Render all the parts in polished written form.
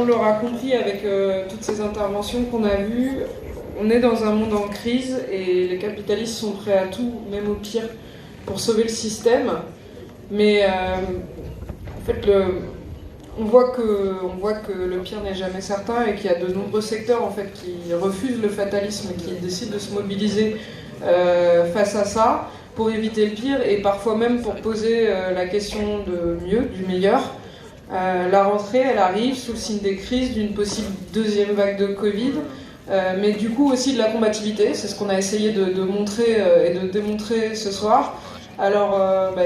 on l'aura compris avec toutes ces interventions qu'on a vues, on est dans un monde en crise et les capitalistes sont prêts à tout, même au pire, pour sauver le système. Mais en fait, on voit que le pire n'est jamais certain et qu'il y a de nombreux secteurs en fait, qui refusent le fatalisme et qui décident de se mobiliser face à ça pour éviter le pire et parfois même pour poser la question de mieux, du meilleur. La rentrée, elle arrive sous le signe des crises, d'une possible deuxième vague de Covid, mais du coup aussi de la combativité. C'est ce qu'on a essayé de montrer et de démontrer ce soir. Alors,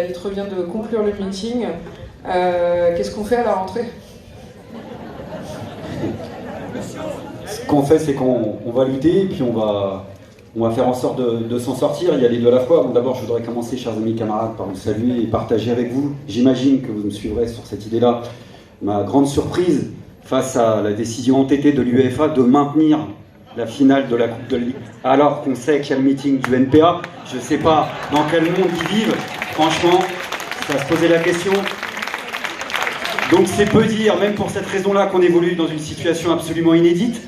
il te revient de conclure le meeting. Qu'est-ce qu'on fait à la rentrée ? Ce qu'on fait, c'est qu'on va lutter et puis on va faire en sorte de s'en sortir. Il y a les deux à la fois. Bon, d'abord, je voudrais commencer, chers amis camarades, par vous saluer et partager avec vous. J'imagine que vous me suivrez sur cette idée-là. Ma grande surprise face à la décision entêtée de l'UEFA de maintenir la finale de la Coupe de Ligue, alors qu'on sait qu'il y a le meeting du NPA. Je ne sais pas dans quel monde ils vivent. Franchement, ça se posait la question. Donc c'est peu dire, même pour cette raison-là, qu'on évolue dans une situation absolument inédite,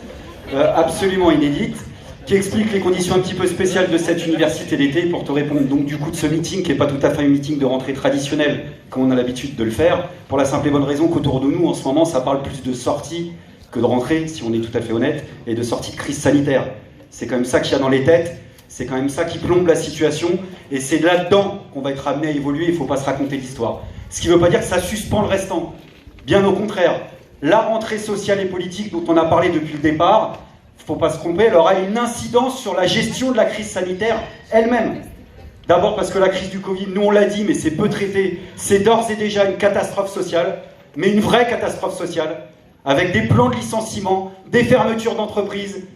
qui explique les conditions un petit peu spéciales de cette université d'été, pour te répondre donc du coup de ce meeting, qui n'est pas tout à fait un meeting de rentrée traditionnel, comme on a l'habitude de le faire, pour la simple et bonne raison qu'autour de nous, en ce moment, ça parle plus de sortie que de rentrée, si on est tout à fait honnête, et de sortie de crise sanitaire. C'est quand même ça qu'il y a dans les têtes, c'est quand même ça qui plombe la situation, et c'est là-dedans qu'on va être amené à évoluer, il ne faut pas se raconter l'histoire. Ce qui ne veut pas dire que ça suspend le restant. Bien au contraire, la rentrée sociale et politique dont on a parlé depuis le départ, il ne faut pas se tromper, elle aura une incidence sur la gestion de la crise sanitaire elle-même. D'abord parce que la crise du Covid, nous on l'a dit, mais c'est peu traité, c'est d'ores et déjà une catastrophe sociale, mais une vraie catastrophe sociale, avec des plans de licenciement, des fermetures d'entreprises,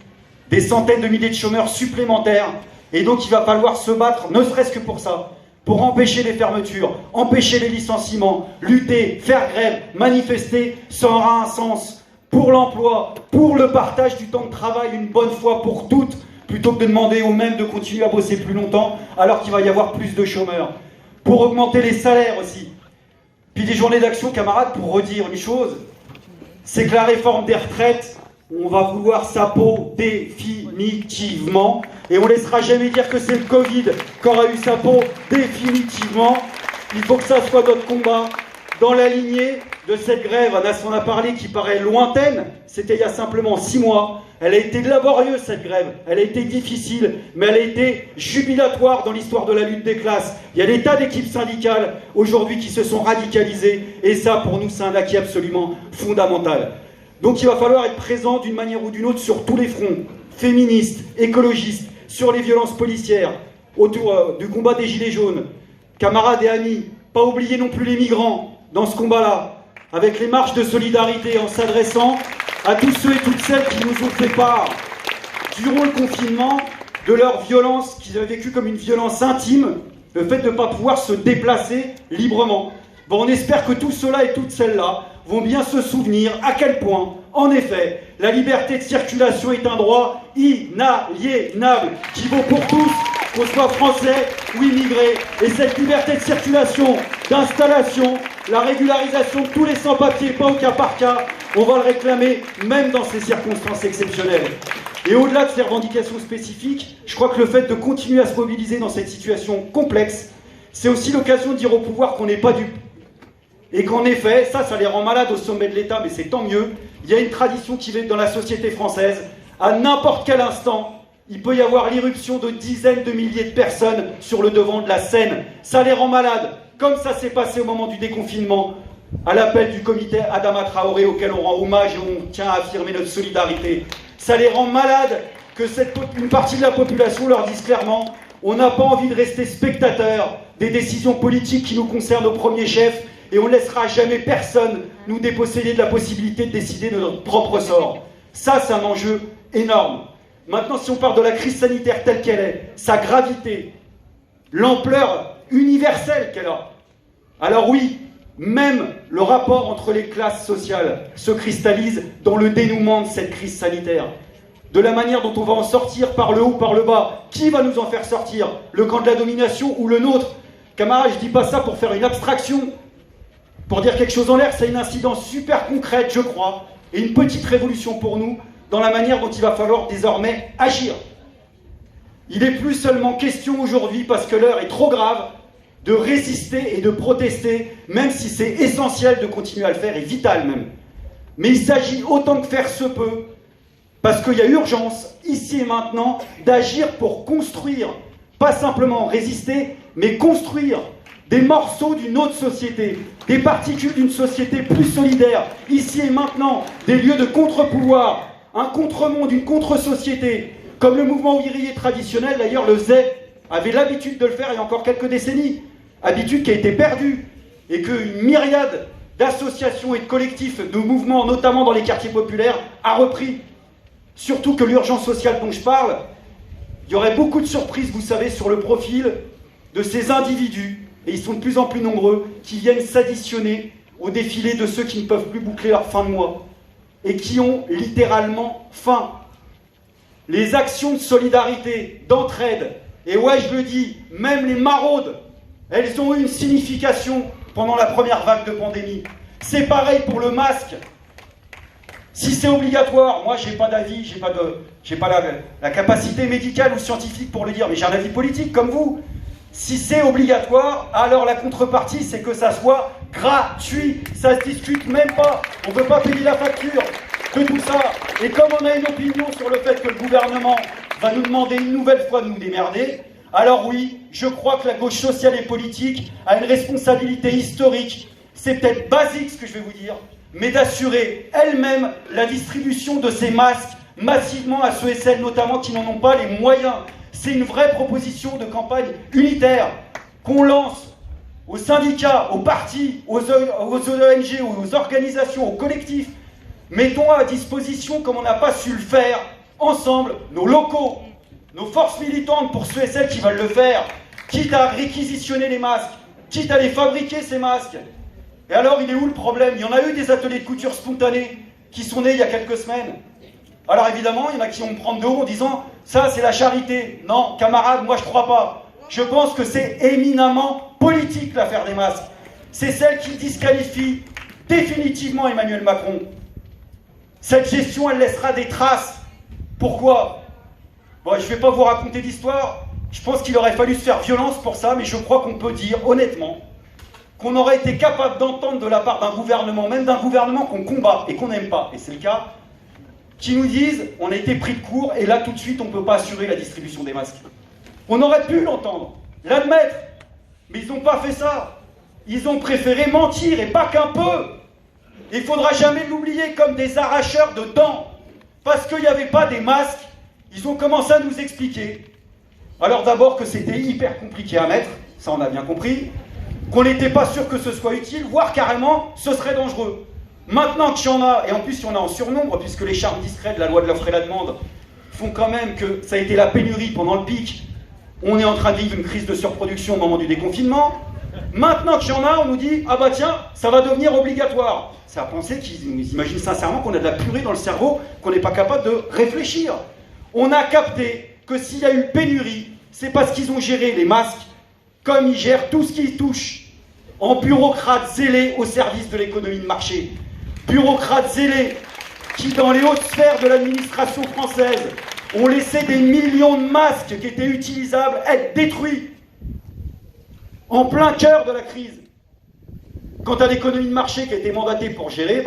des centaines de milliers de chômeurs supplémentaires, et donc il va falloir se battre, ne serait-ce que pour ça, pour empêcher les fermetures, empêcher les licenciements, lutter, faire grève, manifester, ça aura un sens pour l'emploi, pour le partage du temps de travail une bonne fois pour toutes, plutôt que de demander aux mêmes de continuer à bosser plus longtemps alors qu'il va y avoir plus de chômeurs. Pour augmenter les salaires aussi. Puis des journées d'action, camarades, pour redire une chose, c'est que la réforme des retraites, on va vouloir sa peau définitivement, et on ne laissera jamais dire que c'est le Covid qui aura eu sa peau définitivement. Il faut que ça soit notre combat dans la lignée de cette grève. On en a parlé, qui paraît lointaine, c'était il y a simplement 6 mois. Elle a été laborieuse, cette grève, elle a été difficile, mais elle a été jubilatoire dans l'histoire de la lutte des classes. Il y a des tas d'équipes syndicales aujourd'hui qui se sont radicalisées, et ça pour nous c'est un acquis absolument fondamental. Donc il va falloir être présent d'une manière ou d'une autre sur tous les fronts, féministes, écologistes, sur les violences policières, autour du combat des Gilets jaunes. Camarades et amis, pas oublier non plus les migrants dans ce combat-là, avec les marches de solidarité, en s'adressant à tous ceux et toutes celles qui nous ont fait part, durant le confinement, de leur violence qu'ils avaient vécue comme une violence intime, le fait de ne pas pouvoir se déplacer librement. Bon, on espère que tous ceux-là et toutes celles-là vont bien se souvenir à quel point, en effet, la liberté de circulation est un droit inaliénable qui vaut pour tous, qu'on soit français ou immigré. Et cette liberté de circulation, d'installation, la régularisation de tous les sans-papiers, pas au cas par cas, on va le réclamer même dans ces circonstances exceptionnelles. Et au-delà de ces revendications spécifiques, je crois que le fait de continuer à se mobiliser dans cette situation complexe, c'est aussi l'occasion de dire au pouvoir qu'on n'est pas dupes. Et qu'en effet, ça les rend malades au sommet de l'État, mais c'est tant mieux. Il y a une tradition qui est dans la société française. À n'importe quel instant, il peut y avoir l'irruption de dizaines de milliers de personnes sur le devant de la scène. Ça les rend malades, comme ça s'est passé au moment du déconfinement, à l'appel du comité Adama Traoré, auquel on rend hommage et on tient à affirmer notre solidarité. Ça les rend malades que une partie de la population leur dise clairement « On n'a pas envie de rester spectateurs des décisions politiques qui nous concernent au premier chef, et on ne laissera jamais personne nous déposséder de la possibilité de décider de notre propre sort. » Ça, c'est un enjeu énorme. Maintenant, si on parle de la crise sanitaire telle qu'elle est, sa gravité, l'ampleur universelle qu'elle a, alors oui, même le rapport entre les classes sociales se cristallise dans le dénouement de cette crise sanitaire. De la manière dont on va en sortir, par le haut, par le bas. Qui va nous en faire sortir? Le camp de la domination ou le nôtre? Camarades, je ne dis pas ça pour faire une abstraction, pour dire quelque chose en l'air, ça a une incidence super concrète, je crois, et une petite révolution pour nous dans la manière dont il va falloir désormais agir. Il n'est plus seulement question aujourd'hui, parce que l'heure est trop grave, de résister et de protester, même si c'est essentiel de continuer à le faire, et vital même. Mais il s'agit autant que faire se peut, parce qu'il y a urgence, ici et maintenant, d'agir pour construire, pas simplement résister, mais construire des morceaux d'une autre société, des particules d'une société plus solidaire, ici et maintenant, des lieux de contre-pouvoir, un contre-monde, une contre-société, comme le mouvement ouvrier traditionnel, d'ailleurs le ZE avait l'habitude de le faire il y a encore quelques décennies, habitude qui a été perdue, et qu'une myriade d'associations et de collectifs, de mouvements, notamment dans les quartiers populaires, a repris. Surtout que l'urgence sociale dont je parle, il y aurait beaucoup de surprises, vous savez, sur le profil de ces individus, et ils sont de plus en plus nombreux, qui viennent s'additionner au défilé de ceux qui ne peuvent plus boucler leur fin de mois, et qui ont littéralement faim. Les actions de solidarité, d'entraide, et ouais, je le dis, même les maraudes, elles ont eu une signification pendant la première vague de pandémie. C'est pareil pour le masque. Si c'est obligatoire, moi j'ai pas d'avis, j'ai pas la capacité médicale ou scientifique pour le dire, mais j'ai un avis politique comme vous. Si c'est obligatoire, alors la contrepartie c'est que ça soit gratuit. Ça se discute même pas. On ne peut pas payer la facture de tout ça. Et comme on a une opinion sur le fait que le gouvernement va nous demander une nouvelle fois de nous démerder, alors oui, je crois que la gauche sociale et politique a une responsabilité historique. C'est peut-être basique ce que je vais vous dire, mais d'assurer elle-même la distribution de ces masques massivement à ceux et celles notamment qui n'en ont pas les moyens. C'est une vraie proposition de campagne unitaire qu'on lance aux syndicats, aux partis, aux ONG, aux organisations, aux collectifs. Mettons à disposition, comme on n'a pas su le faire, ensemble, nos locaux, nos forces militantes pour ceux et celles qui veulent le faire, quitte à réquisitionner les masques, quitte à les fabriquer ces masques. Et alors, il est où le problème? Il y en a eu des ateliers de couture spontanés qui sont nés il y a quelques semaines. Alors évidemment, il y en a qui vont me prendre de haut en disant « ça, c'est la charité ». Non, camarades, moi je ne crois pas. Je pense que c'est éminemment politique l'affaire des masques. C'est celle qui disqualifie définitivement Emmanuel Macron. Cette gestion, elle laissera des traces. Pourquoi? Bon, je ne vais pas vous raconter d'histoire. Je pense qu'il aurait fallu se faire violence pour ça, mais je crois qu'on peut dire honnêtement qu'on aurait été capable d'entendre de la part d'un gouvernement, même d'un gouvernement qu'on combat et qu'on n'aime pas, et c'est le cas, qui nous disent on a été pris de court et là tout de suite on ne peut pas assurer la distribution des masques. On aurait pu l'entendre, l'admettre, mais ils n'ont pas fait ça. Ils ont préféré mentir, et pas qu'un peu. Il ne faudra jamais l'oublier, comme des arracheurs de dents. Parce qu'il n'y avait pas des masques, ils ont commencé à nous expliquer. Alors d'abord que c'était hyper compliqué à mettre, ça on a bien compris, qu'on n'était pas sûr que ce soit utile, voire carrément ce serait dangereux. Maintenant qu'il y en a, et en plus il y en a en surnombre, puisque les charmes discrets de la loi de l'offre et la demande font quand même que ça a été la pénurie pendant le pic, on est en train de vivre une crise de surproduction au moment du déconfinement. Maintenant qu'il y en a, on nous dit « ah bah tiens, ça va devenir obligatoire ». C'est à penser qu'ils imaginent sincèrement qu'on a de la purée dans le cerveau, qu'on n'est pas capable de réfléchir. On a capté que s'il y a eu pénurie, c'est parce qu'ils ont géré les masques comme ils gèrent tout ce qui touche, en bureaucrates zélés au service de l'économie de marché. Bureaucrates zélés qui, dans les hautes sphères de l'administration française, ont laissé des millions de masques qui étaient utilisables être détruits en plein cœur de la crise. Quant à l'économie de marché qui a été mandatée pour gérer,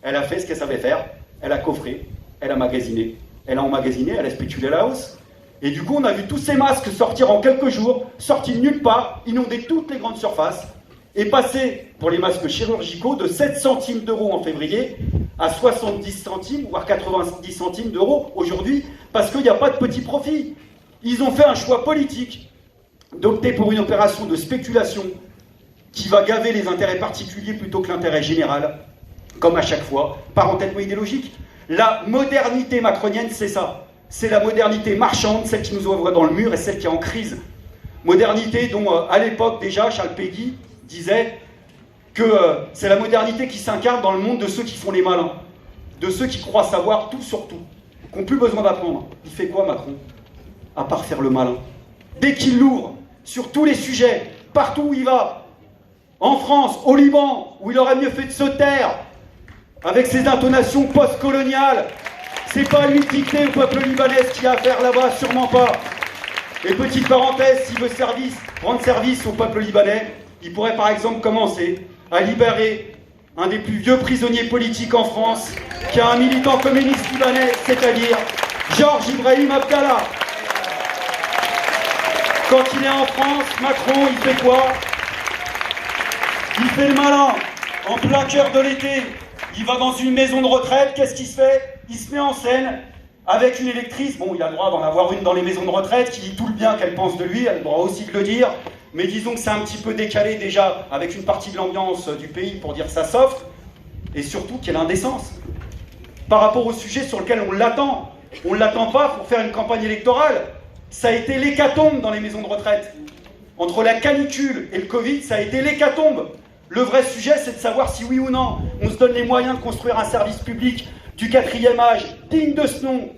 elle a fait ce qu'elle savait faire. Elle a coffré, elle a magasiné, elle a emmagasiné, elle a spéculé à la hausse. Et du coup, on a vu tous ces masques sortir en quelques jours, sortis de nulle part, inonder toutes les grandes surfaces, et passer, pour les masques chirurgicaux, de 7 centimes d'euros en février à 70 centimes, voire 90 centimes d'euros aujourd'hui, parce qu'il n'y a pas de petit profit. Ils ont fait un choix politique d'opter pour une opération de spéculation qui va gaver les intérêts particuliers plutôt que l'intérêt général, comme à chaque fois, par entêtement idéologique. La modernité macronienne, c'est ça. C'est la modernité marchande, celle qui nous envoie dans le mur et celle qui est en crise. Modernité dont, à l'époque déjà, Charles Péguy disait que c'est la modernité qui s'incarne dans le monde de ceux qui font les malins, de ceux qui croient savoir tout sur tout, qui n'ont plus besoin d'apprendre. Il fait quoi, Macron? À part faire le malin. Dès qu'il l'ouvre, sur tous les sujets, partout où il va, en France, au Liban, où il aurait mieux fait de se taire, avec ses intonations post-coloniales. C'est pas lui de dicter au peuple libanais ce qu'il y a à faire là-bas, sûrement pas. Et petite parenthèse, s'il veut rendre service au peuple libanais, il pourrait par exemple commencer à libérer un des plus vieux prisonniers politiques en France, qui est un militant communiste libanais, c'est-à-dire Georges Ibrahim Abdallah. Quand il est en France, Macron, il fait quoi? Il fait le malin. En plein cœur de l'été, il va dans une maison de retraite, qu'est-ce qu'il se fait? Il se met en scène avec une électrice. Bon, il a le droit d'en avoir une dans les maisons de retraite, qui dit tout le bien qu'elle pense de lui, elle a le droit aussi de le dire. Mais disons que c'est un petit peu décalé déjà avec une partie de l'ambiance du pays pour dire ça soft. Et surtout, quelle indécence par rapport au sujet sur lequel on l'attend. On ne l'attend pas pour faire une campagne électorale. Ça a été l'hécatombe dans les maisons de retraite. Entre la canicule et le Covid, ça a été l'hécatombe. Le vrai sujet, c'est de savoir si oui ou non, on se donne les moyens de construire un service public du 4e âge, digne de ce nom,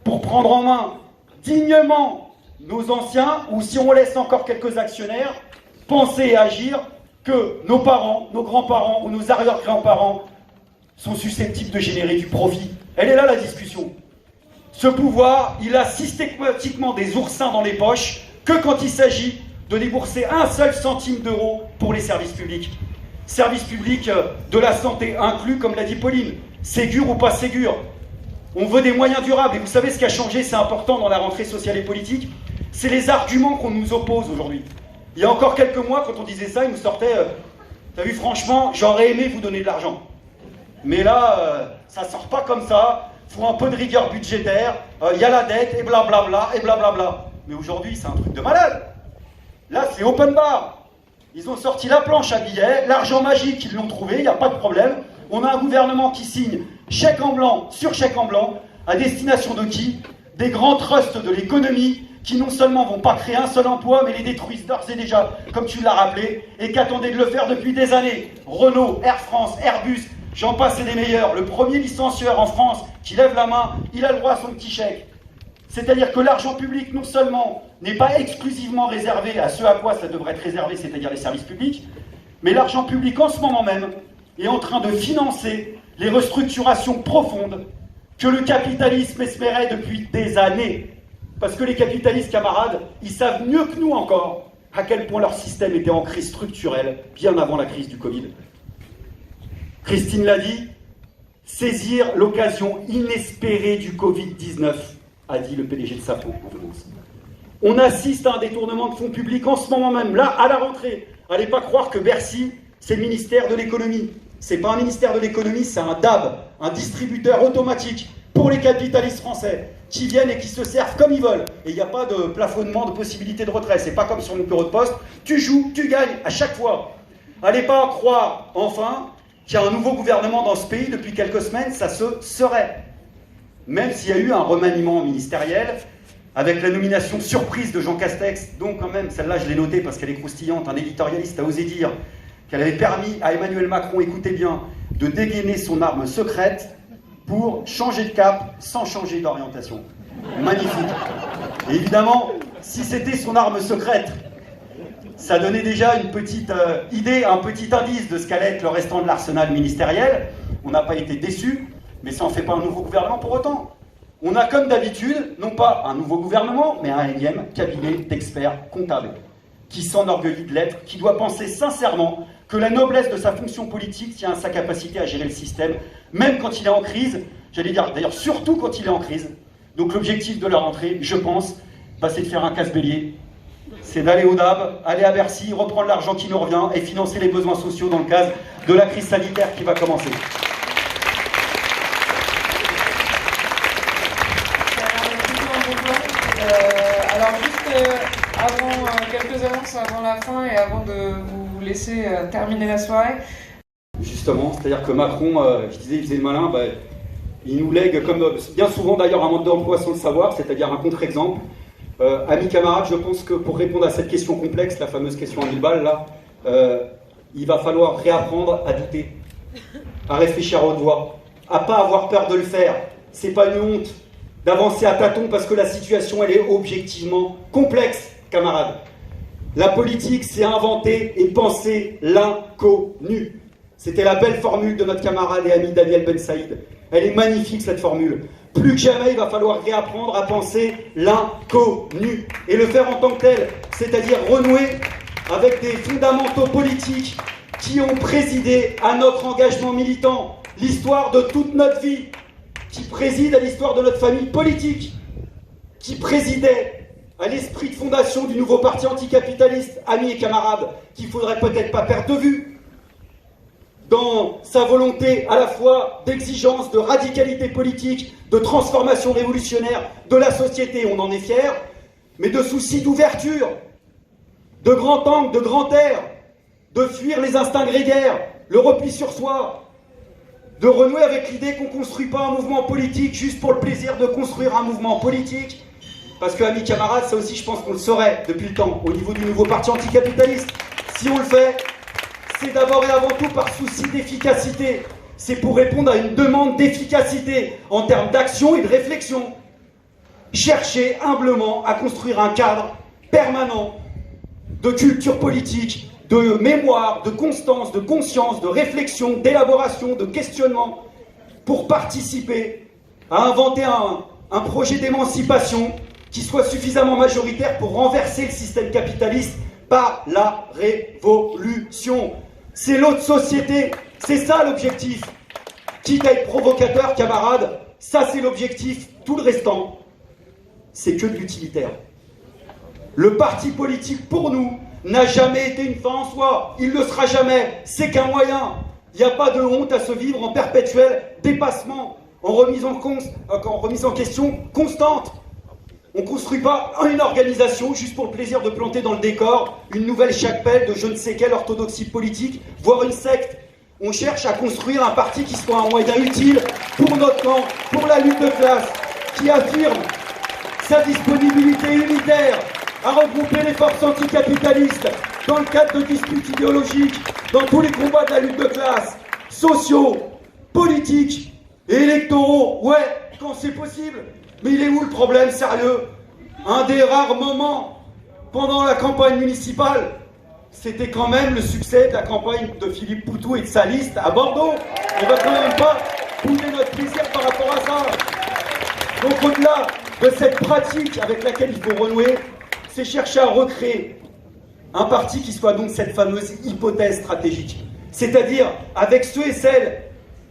pour prendre en main dignement nos anciens, ou si on laisse encore quelques actionnaires penser et agir que nos parents, nos grands-parents ou nos arrière-grands-parents sont susceptibles de générer du profit. Elle est là la discussion. Ce pouvoir, il a systématiquement des oursins dans les poches que quand il s'agit de débourser un seul centime d'euro pour les services publics. Services publics de la santé inclus, comme l'a dit Pauline. Ségur ou pas Ségur. On veut des moyens durables. Et vous savez ce qui a changé, c'est important dans la rentrée sociale et politique, c'est les arguments qu'on nous oppose aujourd'hui. Il y a encore quelques mois, quand on disait ça, il nous sortait t'as vu, franchement, j'aurais aimé vous donner de l'argent. Mais là, ça sort pas comme ça. Faut un peu de rigueur budgétaire. Il y a la dette, et blablabla, et blablabla. Mais aujourd'hui, c'est un truc de malade. Là, c'est open bar. Ils ont sorti la planche à billets, l'argent magique, ils l'ont trouvé, il n'y a pas de problème. On a un gouvernement qui signe chèque en blanc sur chèque en blanc, à destination de qui? Des grands trusts de l'économie qui non seulement vont pas créer un seul emploi, mais les détruisent d'ores et déjà, comme tu l'as rappelé, et qu'attendaient de le faire depuis des années. Renault, Air France, Airbus, j'en passe et des meilleurs. Le premier licencieur en France qui lève la main, il a le droit à son petit chèque. C'est-à-dire que l'argent public, non seulement n'est pas exclusivement réservé à ce à quoi ça devrait être réservé, c'est-à-dire les services publics, mais l'argent public en ce moment même est en train de financer les restructurations profondes que le capitalisme espérait depuis des années. Parce que les capitalistes, camarades, ils savent mieux que nous encore à quel point leur système était en crise structurelle, bien avant la crise du Covid. Christine l'a dit, saisir l'occasion inespérée du Covid-19, a dit le PDG de Safran en France. On assiste à un détournement de fonds publics en ce moment même, là, à la rentrée. Allez pas croire que Bercy, c'est le ministère de l'économie. C'est pas un ministère de l'économie, c'est un DAB, un distributeur automatique pour les capitalistes français, qui viennent et qui se servent comme ils veulent. Et il n'y a pas de plafonnement de possibilité de retrait. C'est pas comme sur mon bureau de poste. Tu joues, tu gagnes à chaque fois. Allez pas croire, enfin, qu'il y a un nouveau gouvernement dans ce pays depuis quelques semaines, ça se serait. Même s'il y a eu un remaniement ministériel, avec la nomination surprise de Jean Castex, donc quand même, celle-là je l'ai notée parce qu'elle est croustillante, un éditorialiste a osé dire qu'elle avait permis à Emmanuel Macron, écoutez bien, de dégainer son arme secrète pour changer de cap sans changer d'orientation. Magnifique. Et évidemment, si c'était son arme secrète, ça donnait déjà une petite idée, un petit indice de ce qu'allait être le restant de l'arsenal ministériel. On n'a pas été déçus, mais ça n'en fait pas un nouveau gouvernement pour autant. On a comme d'habitude, non pas un nouveau gouvernement, mais un énième cabinet d'experts comptables, qui s'enorgueillit de l'être, qui doit penser sincèrement que la noblesse de sa fonction politique tient à sa capacité à gérer le système, même quand il est en crise, j'allais dire d'ailleurs surtout quand il est en crise. Donc l'objectif de la rentrée, je pense, c'est de faire un casse-bélier. C'est d'aller au DAB, aller à Bercy, reprendre l'argent qui nous revient et financer les besoins sociaux dans le cadre de la crise sanitaire qui va commencer. Alors juste quelques annonces avant la fin et avant de vous laisser terminer la soirée. Justement, c'est-à-dire que Macron, je disais, il faisait le malin, il nous lègue, comme bien souvent d'ailleurs, un mode d'emploi sans le savoir, c'est-à-dire un contre-exemple. Amis camarades, je pense que pour répondre à cette question complexe, la fameuse question à 1000 balles, là, il va falloir réapprendre à douter, à réfléchir à haute voix, à pas avoir peur de le faire. C'est pas une honte d'avancer à tâtons parce que la situation, elle est objectivement complexe, camarades. La politique, c'est inventer et penser l'inconnu. C'était la belle formule de notre camarade et ami Daniel Ben Saïd. Elle est magnifique, cette formule. Plus que jamais, il va falloir réapprendre à penser l'inconnu et le faire en tant que tel, c'est-à-dire renouer avec des fondamentaux politiques qui ont présidé à notre engagement militant, l'histoire de toute notre vie, qui préside à l'histoire de notre famille politique, qui présidait à l'esprit de fondation du nouveau parti anticapitaliste, amis et camarades, qu'il ne faudrait peut-être pas perdre de vue, dans sa volonté à la fois d'exigence, de radicalité politique, de transformation révolutionnaire de la société, on en est fier, mais de souci d'ouverture, de grand angle, de grand air, de fuir les instincts grégaires, le repli sur soi, de renouer avec l'idée qu'on ne construit pas un mouvement politique juste pour le plaisir de construire un mouvement politique, parce que, amis camarades, ça aussi je pense qu'on le saurait depuis le temps, au niveau du nouveau parti anticapitaliste. Si on le fait, c'est d'abord et avant tout par souci d'efficacité. C'est pour répondre à une demande d'efficacité en termes d'action et de réflexion. Chercher humblement à construire un cadre permanent de culture politique, de mémoire, de constance, de conscience, de réflexion, d'élaboration, de questionnement, pour participer à inventer un projet d'émancipation qui soit suffisamment majoritaire pour renverser le système capitaliste par la révolution. C'est l'autre société, c'est ça l'objectif. Quitte à être provocateur, camarades, ça c'est l'objectif. Tout le restant, c'est que de l'utilitaire. Le parti politique, pour nous, n'a jamais été une fin en soi. Il ne le sera jamais. C'est qu'un moyen. Il n'y a pas de honte à se vivre en perpétuel dépassement, en remise en question constante. On ne construit pas une organisation juste pour le plaisir de planter dans le décor une nouvelle chapelle de je ne sais quelle orthodoxie politique, voire une secte. On cherche à construire un parti qui soit un moyen utile pour notre camp, pour la lutte de classe, qui affirme sa disponibilité unitaire à regrouper les forces anticapitalistes dans le cadre de disputes idéologiques, dans tous les combats de la lutte de classe, sociaux, politiques et électoraux. Ouais, quand c'est possible. Mais il est où le problème sérieux? Un des rares moments pendant la campagne municipale, c'était quand même le succès de la campagne de Philippe Poutou et de sa liste à Bordeaux. On va quand même pas bouger notre plaisir par rapport à ça. Donc au-delà de cette pratique avec laquelle il faut renouer, c'est chercher à recréer un parti qui soit donc cette fameuse hypothèse stratégique. C'est-à-dire avec ceux et celles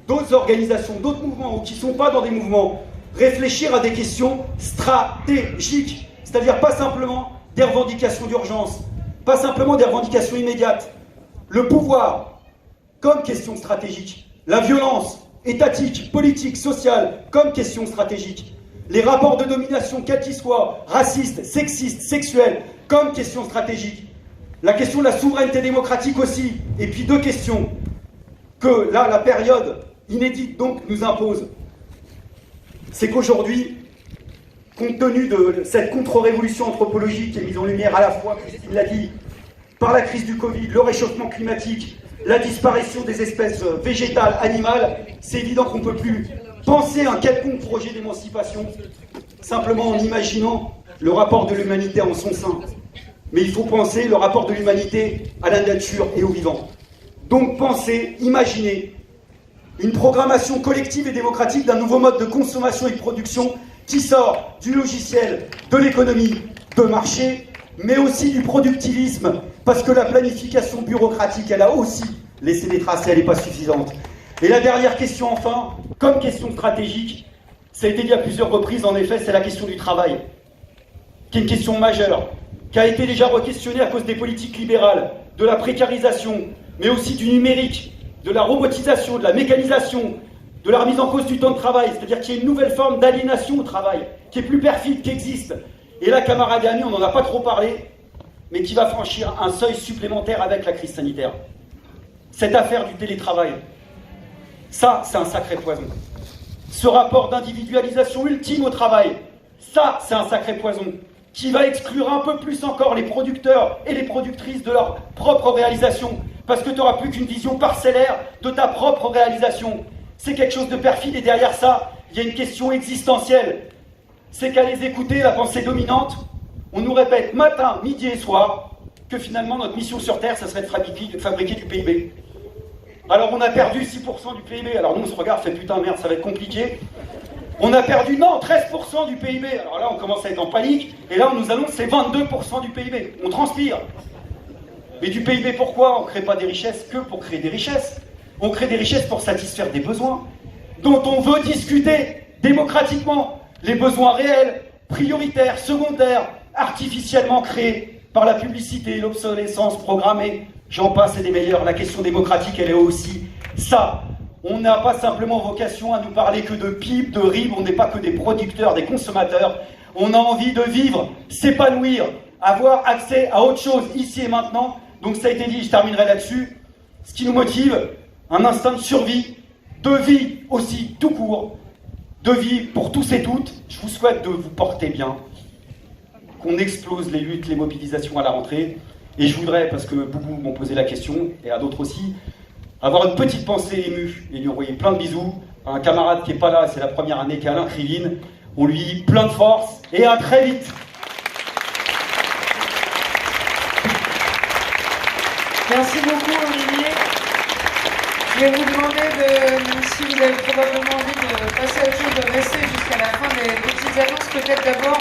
d'autres organisations, d'autres mouvements, ou qui ne sont pas dans des mouvements, réfléchir à des questions stratégiques, c'est-à-dire pas simplement des revendications d'urgence, pas simplement des revendications immédiates. Le pouvoir comme question stratégique, la violence étatique, politique, sociale comme question stratégique, les rapports de domination, quels qu'ils soient, racistes, sexistes, sexuels, comme question stratégique, la question de la souveraineté démocratique aussi, et puis deux questions que là, la période inédite donc nous impose. C'est qu'aujourd'hui, compte tenu de cette contre-révolution anthropologique qui est mise en lumière à la fois, Christine l'a dit, par la crise du Covid, le réchauffement climatique, la disparition des espèces végétales, animales, c'est évident qu'on ne peut plus penser un quelconque projet d'émancipation simplement en imaginant le rapport de l'humanité en son sein. Mais il faut penser le rapport de l'humanité à la nature et au vivant. Donc penser, imaginer une programmation collective et démocratique d'un nouveau mode de consommation et de production qui sort du logiciel de l'économie de marché, mais aussi du productivisme, parce que la planification bureaucratique, elle a aussi laissé des traces et elle n'est pas suffisante. Et la dernière question enfin, comme question stratégique, ça a été dit à plusieurs reprises, en effet, c'est la question du travail, qui est une question majeure, qui a été déjà re-questionnée à cause des politiques libérales, de la précarisation, mais aussi du numérique, de la robotisation, de la mécanisation, de la remise en cause du temps de travail, c'est-à-dire qu'il y a une nouvelle forme d'aliénation au travail, qui est plus perfide, qui existe. Et là, camarades et amis, on n'en a pas trop parlé, mais qui va franchir un seuil supplémentaire avec la crise sanitaire. Cette affaire du télétravail, ça, c'est un sacré poison. Ce rapport d'individualisation ultime au travail, ça, c'est un sacré poison, qui va exclure un peu plus encore les producteurs et les productrices de leur propre réalisation, parce que tu n'auras plus qu'une vision parcellaire de ta propre réalisation. C'est quelque chose de perfide, et derrière ça, il y a une question existentielle. C'est qu'à les écouter, la pensée dominante, on nous répète matin, midi et soir que finalement notre mission sur Terre, ça serait de fabriquer du PIB. Alors on a perdu 6% du PIB. Alors nous on se regarde, fait putain merde, ça va être compliqué. On a perdu, non, 13% du PIB. Alors là on commence à être en panique. Et là on nous annonce c'est 22% du PIB. On transpire. Mais du PIB pourquoi? On ne crée pas des richesses que pour créer des richesses. On crée des richesses pour satisfaire des besoins dont on veut discuter démocratiquement. Les besoins réels, prioritaires, secondaires, artificiellement créés par la publicité, l'obsolescence programmée, j'en passe et des meilleurs. La question démocratique, elle est aussi ça. On n'a pas simplement vocation à nous parler que de PIB, de RIB, on n'est pas que des producteurs, des consommateurs. On a envie de vivre, s'épanouir, avoir accès à autre chose, ici et maintenant. Donc ça a été dit, je terminerai là-dessus. Ce qui nous motive, un instinct de survie, de vie aussi, tout court, de vie pour tous et toutes. Je vous souhaite de vous porter bien, qu'on explose les luttes, les mobilisations à la rentrée. Et je voudrais, parce que beaucoup m'ont posé la question, et à d'autres aussi, avoir une petite pensée émue et lui envoyer plein de bisous à un camarade qui n'est pas là, c'est la première année, qui est Alain Krivine. On lui dit plein de force et à très vite. Merci beaucoup Olivier. Je vais vous demander, si vous avez probablement envie de passer à autre chose, de rester jusqu'à la fin des petites annonces, peut-être d'abord